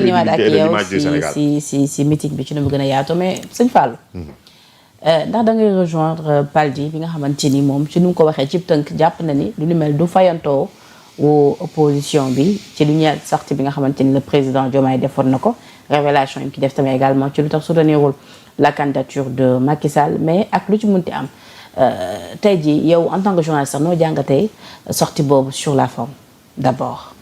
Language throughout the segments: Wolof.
crédibilité et de l'image du Sénégal. si meeting bi ci nu mu gën a yaatu mais sëñ Fallou. ndax da ngay rejoindre Paldi bi nga xamante ni moom ci nu mu ko waxee ci tënk jàpp na ni lu ni mel du fayantoo wu opposition bi ci lu ñeel sortie bi nga xamante ni le président Diomaye defoon na ko révélation yi ki def tamit également ci lu tax soutenirul la candidature de Macky Sall mais ak lu ci munti am tey jii yow en tant que journaliste sax noo jàngatee sortie boobu sur la forme d'abord.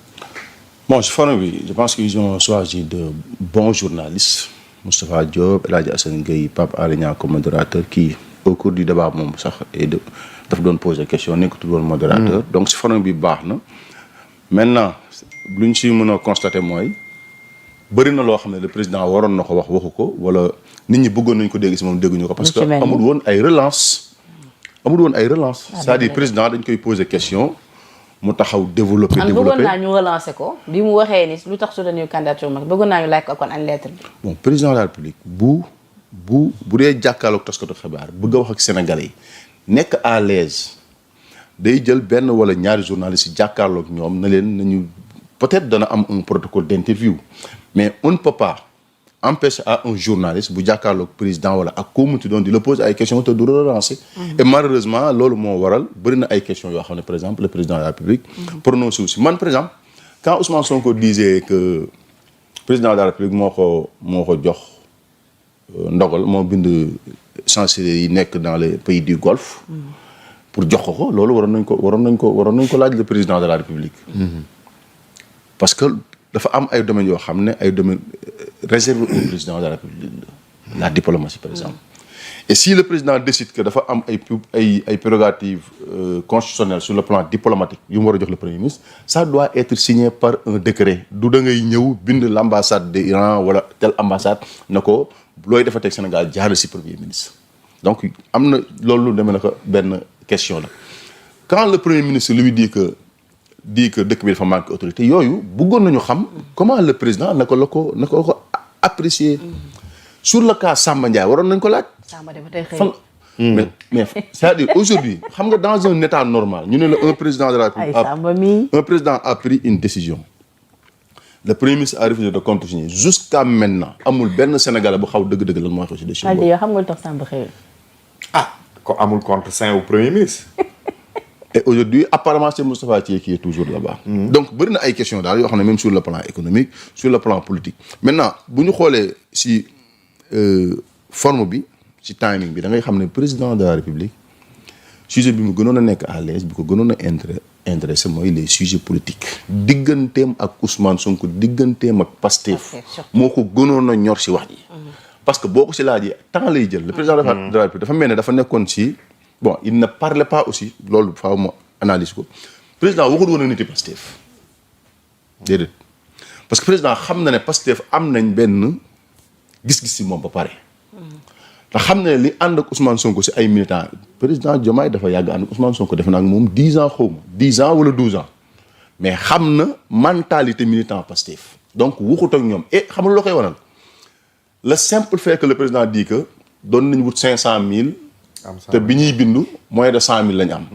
Bon, ci forme bi je pense qu'ils ont choisi de bons journalistes Moustapha Diop El Hadji Assane Gueye Pape Alé Niang comme modérateur qui au cours du débat moom sax dafa doon poser question nekkatul woon modérateur. Donc ci forme bi baax na maintenant lu ñu si mën a constater mooy bëri na loo xam ne le président waroon na ko waxu ko wala nit ñi bëggoon nañu ko dégg si moom dégguñu ko. parce que amul woon ay relance c'est-à-dire président dañ koy poser question. mu taxaw développé bëggoon naa ñu relancer ko bi mu waxee ni lu tax soutenir candidature mag bëggoon naa ñu laaj ko kon an lettre bi. bon président de la République bu dee jàkkaarloog taskatu xibaar bëgg a wax ak sénégalais yi nekk à l'aise day jël benn wala ñaari journalistes yi jàkkaarloog ñoom na leen nañu peut-être dana am un protocole d'interview mais on ne peut pas empêcher à un journaliste bu jàkkaarloog président wala ak koo munti doon di la poser ay questions te du relancer. Et malheureusement loolu moo waral bëri na ay questions yoo xam ne par exemple le président de la République prononcé aussi man par exemple quand Ousmane Sonko disait que président de la République moo ko jox ndogal moo bind chancelier yi nekk dans les pays du Golfe pour jox ko loolu waroon nañ ko laaj le président de la République parce que dafa am ay domaines yoo xam ne ay domaines réservés au président de la République la diplomatie par exemple et si le président décide que dafa am ay prérogatives constitutionnelles sur le plan diplomatique yu mu war a jox le premier ministre ça doit être signé par un décret du da ngay ñëw bind l'ambassade de Iran wala telle ambassade na ko looy defatee Sénégal jaar si premier ministre donc am na loolu demee na ko benn question la quand le premier ministre lui dit que dëkk bi dafa manque autorité yooyu bëggoon nañu xam comment le président naka la ko apprécier sur le cas Samba Ndiaye waroon nañ ko laaj. Samba dafa tey xëy. mais c'est-à-dire aujourd'hui xam nga dans un état normal ñu ne la un président de la République un président a pris une décision le premier ministre a refusé de contresigner jusqu'à maintenant amul benn Sénégalais bu xaw dëgg-dëgg lan mooy xew ci décision boobu. yow xam nga lu tax Samba xëy. ko amul contre-saint au premier ministre. Et aujourd'hui apparemment c'est Moustapha Thié qui est toujours là-bas. Donc bëri na ay questions daal yoo xam ne même sur le plan économique sur le plan politique maintenant bu ñu xoolee si forme bi si timing bi da ngay xam ne président de la République sujet bi mu gënoon a nekk à l'aise bi ko gënoon a intéressé mooy les sujets politiques digganteem ak Ousmane Sonko digganteem ak Pastef moo ko gënoon a ñor si wax ji parce que boo ko si laajee temps lay jël le président de la République dafa mel ne dafa nekkoon si bon il ne parlait pas aussi loolu faaw ma analyse ko président waxul woon a niti Pastef déedéet parce que président xam na ne Pastef am nañ benn gis-gis si moom ba pare te xam na ne li ànd ak Ousmane Sonko si ay militants président Diomaye dafa yàgg ànd ak Ousmane Sonko defe naa ak moom 10 ans xaw ma 10 ans wala 12 ans mais xam na mentalité militant Pastef donc waxut ak ñoom et xam nga loo koy waral le simple fait que le président dit que doon nañ wut 500 000 te bi ñuy bindu moins de 100 000 la ñu am.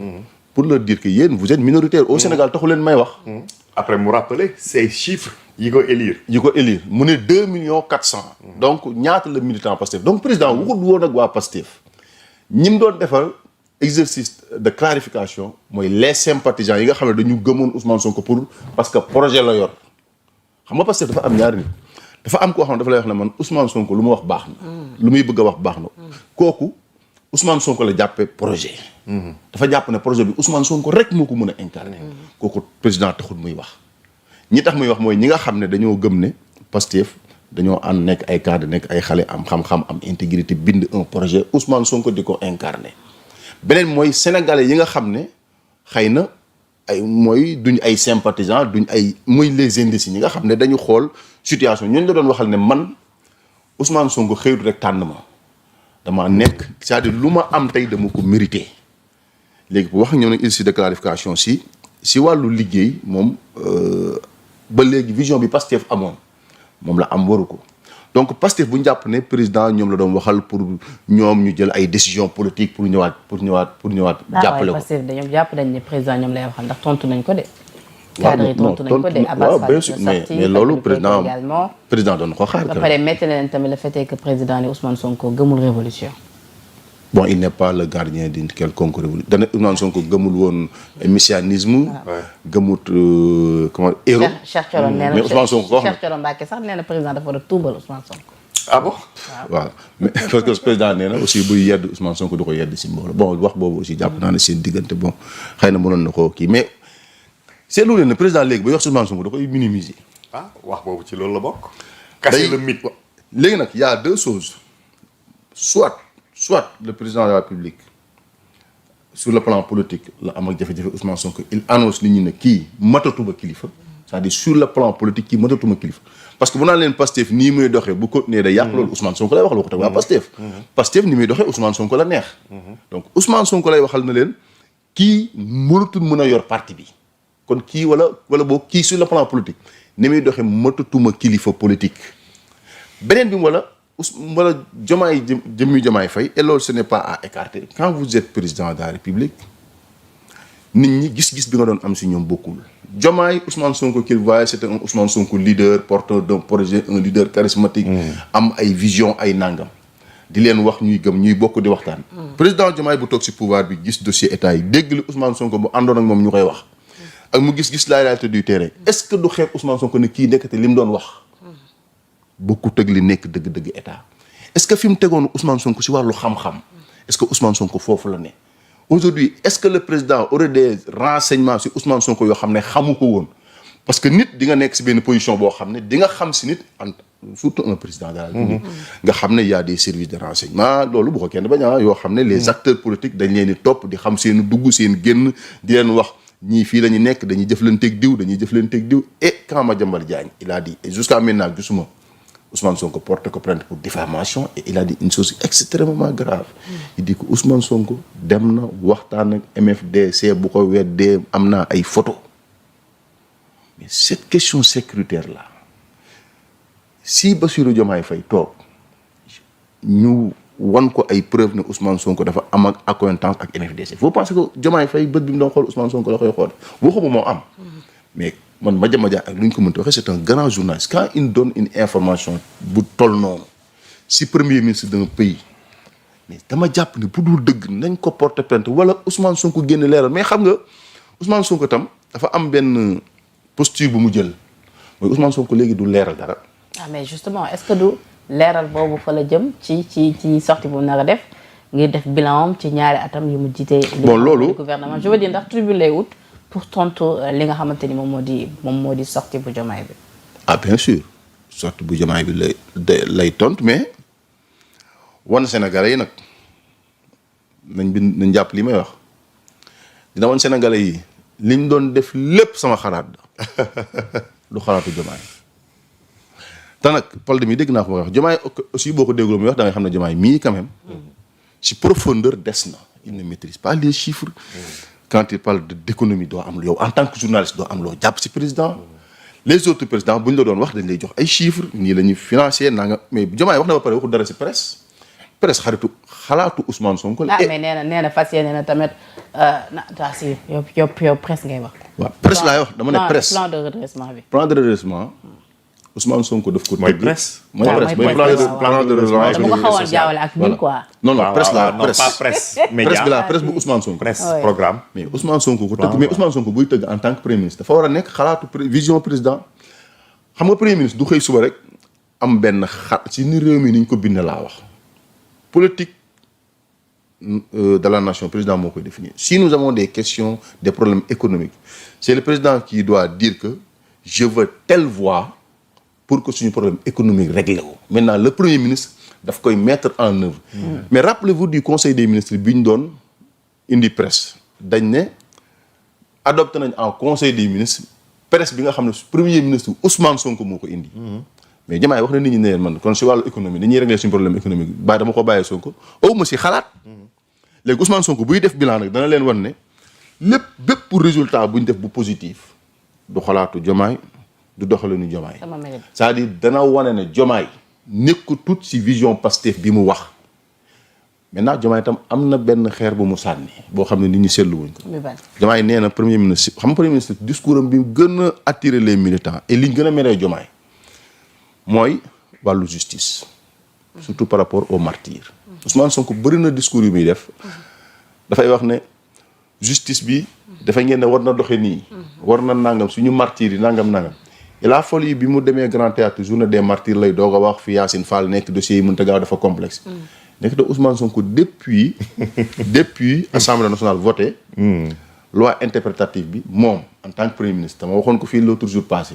pour leur dire que yéen vous êtes minoritaire au Sénégal taxu leen may wax. après mu rappeler ces chiffres yi ko élire mu ne 2 400 000. donc ñaata la militant Pastef donc président waxul woon ak waa Pastef ñi mu doon defal exercice de clarification mooy les sympathisants yi nga xam ne dañu gëmoon Ousmane Sonko parce que projet la yor xam nga Pastef dafa am ñaari nit dafa am koo xam ne dafa lay wax ne man Ousmane Sonko lu mu wax baax na. lu muy bëgg a wax baax na kooku. Ousmane Sonko la jàppee projet. dafa jàpp ne projet bi Ousmane Sonko rek moo ko mën a incarner. kooku président taxul muy wax. ñi tax muy wax mooy ñi nga xam ne dañoo gëm ne Pastef dañoo ànd nekk ay cadre nekk ay xale am xam-xam am intégrité bind un projet Ousmane Sonko di ko incarner. beneen mooy sénégalais yi nga xam ne xëy na ay mooy duñ ay sympathisants duñ ay muy les indécis ñi nga xam ne dañu xool situation ñooñu la doon waxal ne man Ousmane Sonko xëyut rek tànn ma. dama nekk c'est-à-dire lu ma am tey dama ko mérité léegi bu wax ñëw nag exercice de clarification si wàllu liggéey moom ba léegi vision bi Pastef amoon moom la am waru ko donc Pastef bu ñu jàpp ne président ñoom la doon waxal pour ñoom ñu jël ay décisions politiques pour ñëwaat jàppale ko. Pastef dañoo jàpp nañ ne président ñoom lay waxal ndax tontu nañ ko de. cadre yi tontu nañ ko de Abass Fall mais loolu président doon ko xaar. ba pare métti na leen tamit le fait que président ni Ousmane Sonko gëmul révolution. Bon, il n'est pas le gardien d'une quelconque révolution. Dana Ousmane Sonko gëmul woon messianisme. gëmut comment héros. Cheikh Thioro nee na mais Ousmane Sonko wax na Cheikh Thioro Mbacké sax nee na président dafa war a tuubal Ousmane Sonko. ah bon. waaw mais parce que président nee na aussi buy yedd Ousmane Sonko du ko yedd si mbooloo bon wax boobu aussi jàpp naa ne seen diggante bon xëy na mënoon na koo kii mais c'est loolu ne président léegi ba wax Ousmane Sonko da koy minimiser. ah wax boobu ci loolu la bokk. casser le mythe. léegi nag y a deux choses soit le président de la République sur le plan politique la am ak jafe-jafe Ousmane Sonko il annonce nit ñi ne kii matatuma kilifa c'est-à-dire sur le plan politique kii matatuma kilifa parce que bu naan leen Pastef nii muy doxee bu continuer da yàq loolu Ousmane Sonko lay wax la ko teg waa Pastef ni muy doxee Ousmane Sonko la neex donc Ousmane Sonko lay waxal na leen kii mënatul mën a yor parti bi kon kii wala boo kii sur le plan politique ni muy doxee matatuma kilifa politique beneen bi wala Diomaye jëmmi Diomaye Faye et loolu ce n'est pas à écarter quand vous êtes président de la République nit ñi gis-gis bi nga doon am si ñoom bokkul Diomaye Ousmane Sonko qu'il voyait c'était un Ousmane Sonko leader porteur d'un projet un leader charismatique am ay vision ay nangam di leen wax ñuy gëm ñuy bokk di waxtaan président Diomaye bu toog si pouvoir bi gis dossier état yi dégg li Ousmane Sonko bu àndoon ak moom ñu koy wax ak mu gis la réalité du terrain est-ce que du xeeb Ousmane Sonko ne kii nekkate li mu doon wax bokkut ak li nekk dëgg-dëgg état est-ce que fi mu tegoon Ousmane Sonko si wàllu xam-xam est-ce que Ousmane Sonko foofu la ne aujourd'hui est-ce que le président aurait des renseignements si Ousmane Sonko yoo xam ne xamu ko woon parce que nit di nga nekk si benn position boo xam ne di nga xam si nit surtout un président de la République nga xam ne y a des services de renseignement loolu bu ko kenn bañ a yoo xam ne les acteurs politiques dañ leen di topp di xam seen dugg seen génn di leen wax ñii fii la ñu nekk dañuy jëflanteeg diw et quand Madiambal Diagne il a dit et jusqu'à maintenant gisuma Ousmane Sonko porte ko plainte pour diffamation et il a dit une chose extrêmement grave il dit que Ousmane Sonko dem na waxtaan ak MFDC bu ko weddee am naa ay photo mais cette question sécuritaire là si Bassirou Diomaye Faye toog ñu wan ko ay preuve ne Ousmane Sonko dafa am ak accointance ak MFDC vous pensez que Diomaye Faye bët bi mu doon xool Ousmane Sonko la koy xool waxuma moo am mais man Madiambal ak lu ñu ko mënti waxee c'est un grand journaliste quand il donne une information bu toll noonu si premier ministre d'un pays mais dama jàpp ne bu dul dëgg nañ ko porter plainte wala Ousmane Sonko génn leeral mais xam nga Ousmane Sonko tam dafa am benn posture bu mu jël mooy Ousmane Sonko léegi du leeral dara. ah mais justement est-ce que du leeral boobu fa la jëm ci sortie bu nar a def ngir def bilan am ci ñaari atam yu mu jiite. bon loolu gouvernement je veux dire ndax tribune lay wut. pour tontu li nga xamante ni moom moo di sortie bu Diomaye bi. ah bien sûr sortie bu Diomaye bi lay tontu mais wan Sénégalais yi nag nañ jàpp li may wax dina wan Sénégalais yi liñ doon def lépp sama xalaat du xalaatu Diomaye te nag Paul mi dégg naa ko ma wax Diomaye aussi boo ko dégloo muy wax da ngay xam ne Diomaye mii quand même si profondeur des na il ne maîtrise pas les chiffres. Quand il parle d'économie doo am yow en tant que journaliste doo am loo jàpp ci président les autres présidents bu ñu la doon wax dañ lay jox ay chiffres nii la ñuy financier nanga mais Diomaye wax na ba pare waxul dara ci presse xalaatu Ousmane Sonko. ah mais nee na fas yéene na tamit si yow presse ngay wax. waaw presse laay wax dama ne presse plan de redressement bi. plan de redressement Ousmane Sonko daf ko. mooy presse. mooy plan de redressement. dama ko xawoon jaawale ak ñun quoi. non presse la presse pas presse. média presse bu Ousmane Sonko. presse programme. mais Ousmane Sonko ko tëgg mais Ousmane Sonko buy tëgg en tant que premier ministre dafa war a nekk xalaatu vision président xam nga premier ministre du xëy suba rek am benn ci ni réew mi ni ñu ko bind laa wax politique de la nation président moo koy définir si nous avons des questions des problèmes économiques c'est le président qui doit dire que je veux telle voie pour que suñu problème économique réglé wu maintenant le premier ministre daf koy mettre en œuvre mais rappelez-vous du conseil des ministres bi ñu doon indi presse dañ ne adopté nañ en conseil des ministres presse bi nga xam ne premier ministre Ousmane Sonko moo ko indi mais Diomaye wax na nit ñi ne leen man kon si wàllu économie dañuy régler suñu problème économique bàyyi dama ko bàyyee Sonko aw ma si xalaat léegi Ousmane Sonko buy def bilan nag dana leen wan ne bépp résultat bu ñu def bu positif du xalaatu Diomaye du doxalinu Diomaye c'est-à-dire dana wane ne Diomaye nekk tout ci vision Pastef bi mu wax maintenant Diomaye itam am na benn xeer bu mu sànni boo xam ne nit ñi seetlu wuñ ko. Diomaye nee na premier ministre xam nga premier ministre discours am bi gën a attirer les militants et liñ gën a meree Diomaye mooy wàllu justice. surtout par rapport aux martyrs. Ousmane Sonko bëri na discours yu muy def dafay wax ne justice bi dafa ngeen ne war na doxe nii. war na nangam suñu martyrs yi nangam. il a fallu bi mu demee Grand Théâtre journée des martyrs lay doog a wax fi Yacine Fall nekk dossiers yi mënta gaaw dafa complexe. nekk de Ousmane Sonko depuis Assemblée nationale voté. loi interprétative bi moom en tant que premier ministre ma waxoon ko fii l'autre jour passé.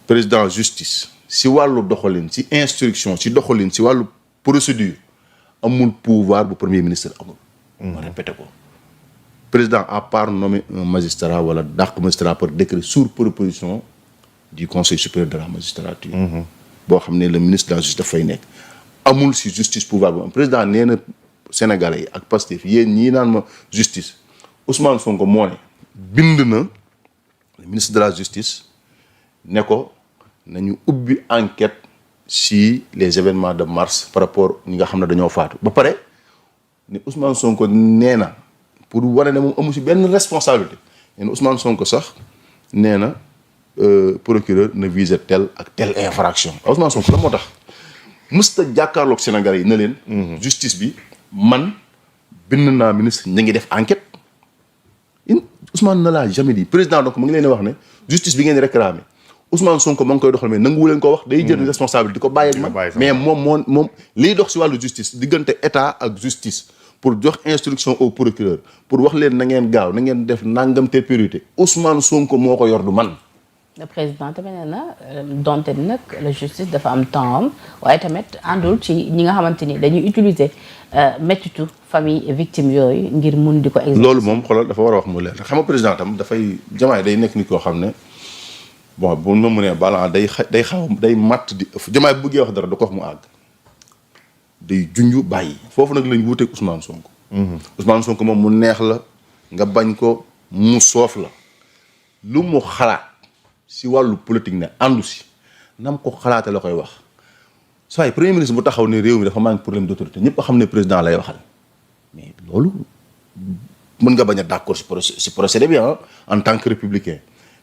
président justice si wàllu doxalin si instruction si doxalin si wàllu procédure amul pouvoir bu premier ministre amul. ma répété ko. président à part nommer un magistrat wala dàq magistrat par décret sur proposition du conseil supérieur de la magistrature. boo xam ne le ministre de la justice dafay nekk. amul si justice pouvoir bu am président nee na Sénégalais yi ak Pastef yéen ñii naan ma justice Ousmane Sonko moo ne bind na le ministre de la justice ne ko nañu ubbi enquête si les événements de mars par rapport ñi nga xam ne dañoo faatu ba pare ne Ousmane Sonko nee na pour wane ne moom amu si benn responsabilité nee na Ousmane Sonko sax nee na procureur ne vise telle ak telle infraction Ousmane Sonko la moo tax mësta jàkkaarloog Sénégalais yi na leen justice bi man bind naa ministre ña ngi def enquête Ousmane ne l'a jamais dit président donc mu ngi leen di wax ne justice bi ngeen di réclamer Ousmane Sonko ma ngi koy doxal mais nanguwu leen ko wax day jël responsabilité di ko bàyyi ak man mais moom liy dox si wàllu justice diggante état ak justice pour jox instruction au procureur pour wax leen na ngeen gaaw na ngeen def nangam te priorité Ousmane Sonko moo ko yor du man. le président tamit nee na donte nag la justice dafa am temps am waaye tamit àndul ci ñi nga xamante ni dañuy utiliser méttitu famille victime yooyu ngir mun di ko exercer. loolu moom xoolal dafa war a wax mu leer xam nga président tam dafay Diomaye day nekk nit koo xam ne bon bu ma mënee balan day matt di ëff Diomaye bu bëggee wax dara da ko wax mu àgg day junju bàyyi foofu nag lañ wuuteeg Ousmane Sonko. Ousmane Sonko moom mu neex la nga bañ ko mu soof la lu mu xalaat si wàllu politique ne àndu si nam ko xalaate la koy wax saa yi premier ministre bu taxaw ne réew mi dafa manque problème d'autorité ñëpp a xam ne président lay waxal mais loolu mën nga bañ a d'accord si procédé bi en tant que républicain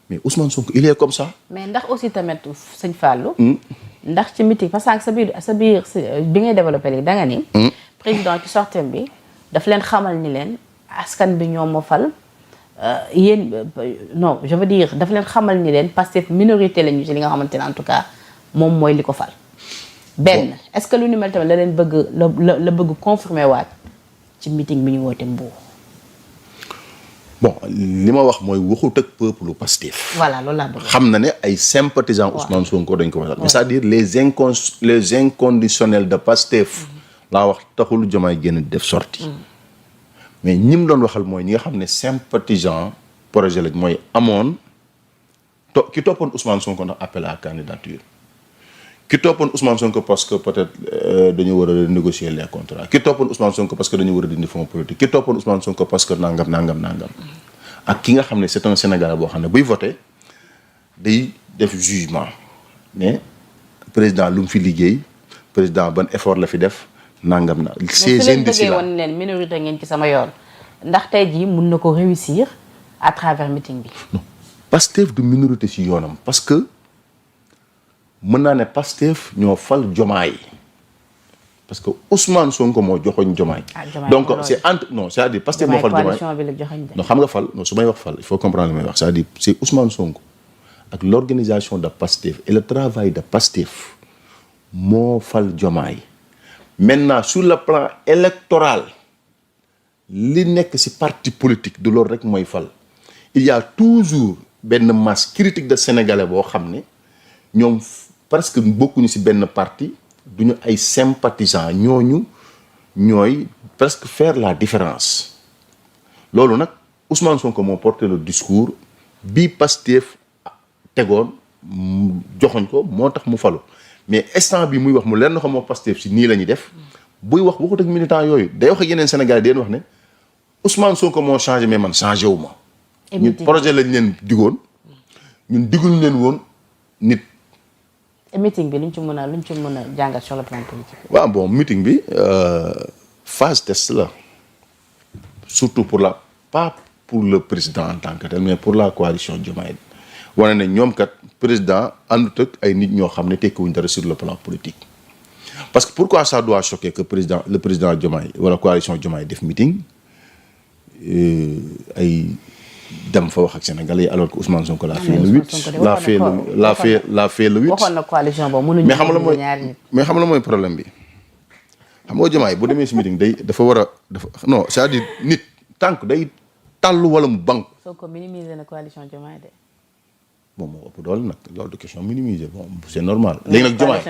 mais Ousmane Sonko il est comme ça. mais ndax aussi tamit sëñ Fallou. ndax ci meeting parce que sa biir bi ngay développé léegi da nga ni. président ci sortem bi daf leen xamal ni leen askan bi ñoo ma fal. yéen non je veux dire dafa leen xamal ni leen Pastef minorité lañu ci li nga xamante ne en tout cas moom mooy li ko fal. benn est-ce que lu ni mel tamit la leen bëgg la bëgg confirmer waat ci meeting bi ñu woote Mbour. bon li ma wax mooy waxut ak peuple Pastef. voilà loolu laa bëgg. xam na ne ay sympathisants Ousmane Sonko dañ ko waxal. mais c'est-à-dire les inconditionnels de Pastef. laa wax taxul Diomaye génn def sortie. mais ñi mu doon waxal mooy ñi nga xam ne sympathisant projet lañ mooy amoon ki toppoon Ousmane Sonko ndax appel à candidature ki toppoon Ousmane Sonko parce que peut-être dañu war a négocier les contrats ki toppoon Ousmane Sonko parce que dañu war a dindi fonds politique ki toppoon Ousmane Sonko parce que nangam ak ki nga xam ne c'est un Sénégalais boo xam ne buy voter day def jugement mais président lu mu fi liggéey président ban effort la fi def nangam na. ces indices là woon leen minorité ngeen ci sama yoon ndax tey jii mun na ko réussir à travers meeting bi. non Pastef du minorité ci yoonam parce que mën naa ne Pastef ñoo fal Diomaye parce que Ousmane Sonko moo joxoñ Diomaye. donc c'est entre non c'est-à-dire Pastef moo fal Diomaye non xam nga fal non su may wax fal il faut comprendre li may wax c'est-à-dire c'est Ousmane Sonko ak l'organisation de Pastef et le travail de Pastef moo fal Diomaye. maintenant sur le plan électoral li nekk ci parti politique du loolu rek mooy fal il y a toujours benn masse critique de sénégalais boo xam ne ñoom presque bokkuñu ci benn parti duñu ay sympathisants ñooñu ñooy presque faire la différence loolu nag Ousmane Sonko moo porté le discours bi Pastef tegoon joxoñ ko moo tax mu falu mais instant bi muy wax mu lenn xam moo Pastef si nii la ñuy def buy wax waxut ak militant yooyu day wax ak yeneen Sénégalais dañ wax ne Ousmane Sonko moo changé mais man changé wu ma. ñun projet lañ leen digoon ñun diguñu leen woon nit. meeting bi luñ ci mën a jàngat sur le plan politique. waaw bon meeting bi phase test la surtout pas pour le président en tant que tel mais pour la coalition Diomaye wane ne ñoom kat président àndut ak ay nit ñoo xam ne tekkiwuñ dara sur le plan politique. parce que pourquoi ça doit choquer que le président Diomaye wala coalition Diomaye def meeting ay dem fa wax ak Sénégalais alors que Ousmane Sonko l'a fait le 8 l'a fait le 8. waxoon na coalition boobu mënuñu mais xam la mooy problème bi xam nga Diomaye bu demee si meeting dafa war a non c'est-à-dire nit tànk day tàllu wala mu bank. Sonko minimiser na coalition Diomaye de. bon moo ëpp doole nag loolu de question minimiser bon c'est normal. léegi nag Diomaye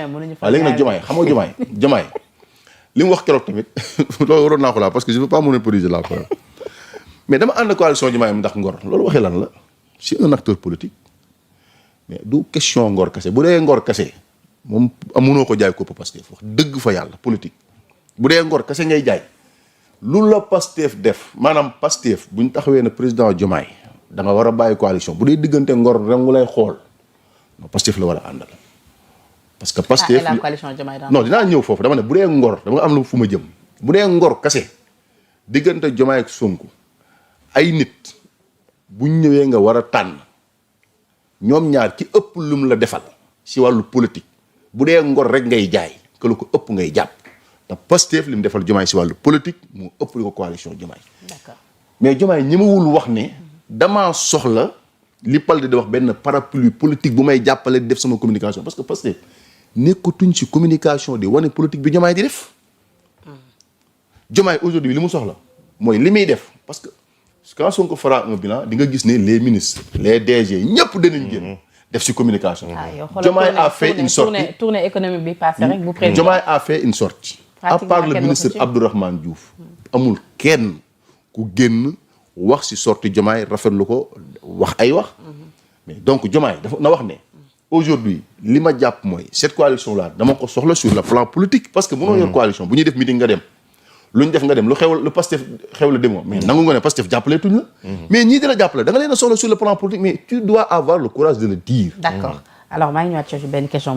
waaw léegi nag Diomaye xam nga Diomaye li mu wax keroog tamit loolu waroon naa ko laa parce que je veux pas monopoliser la parole mais dama ànd coalition Diomaye ndax ngor loolu waxee lan la c'est un acteur politique mais du question ngor kese bu dee ngor kese moom amunoo ko jaay ko Pastef wax dëgg fa yàlla politique bu dee ngor kese ngay jaay lu la Pastef def maanaam Pastef bu ñu taxawee ne président Diomaye da nga war a bàyyi coalition bu dee diggante ngor rek mu lay xool non Pastef la war a àndal parce que Pastef la coalition Diomaye non dinaa ñëw foofu dama ne bu dee ngor dama nga am lu fu ma jëm bu dee ngor kese diggante Diomaye ak Sonko ay nit buñ ñëwee nga war a tànn ñoom ñaar ci ëpp lum la defal si wàllu politique bu dee ngor rek ngay jaay que lu ko ëpp ngay jàpp te Pastef li mu defal Diomaye si wàllu politique mu ëpp li ko coalition Diomaye. D'accord. mais Diomaye ñemewul wax ne damaa soxla li Balde di wax benn parapluie politique bu may jàppale di def sama communication parce que Pastef nekkatuñ si communication di wane politique bi Diomaye di def. Diomaye aujourd'hui li mu soxla mooy li muy def parce que quand Sonko fera un bilan di nga gis ne les ministres les DG ñëpp danañ génn def si communication. Diomaye a fait une sortie tournée économique bi passé rek bu président. Diomaye a fait une sortie. à part le ministre Abdourahmane Diouf. amul kenn ku génn wax si sortie Diomaye rafetlu ko wax ay wax. mais donc Diomaye dafa na wax ne. aujourd'hui li ma jàpp mooy cette coalition là dama ko soxla sur le plan politique parce que mënoo yor coalition bu ñuy def meeting nga dem. lu ñu def nga dem lu xew lu Pastef xew la demoo mais nangu nga ne Pastef jàppale tuñ la. mais ñii dina jàppale da nga leen a soxla sur le plan politique mais tu dois avoir le courage de le dire. D'accord alors maa ngi ñëwaat ci benn question.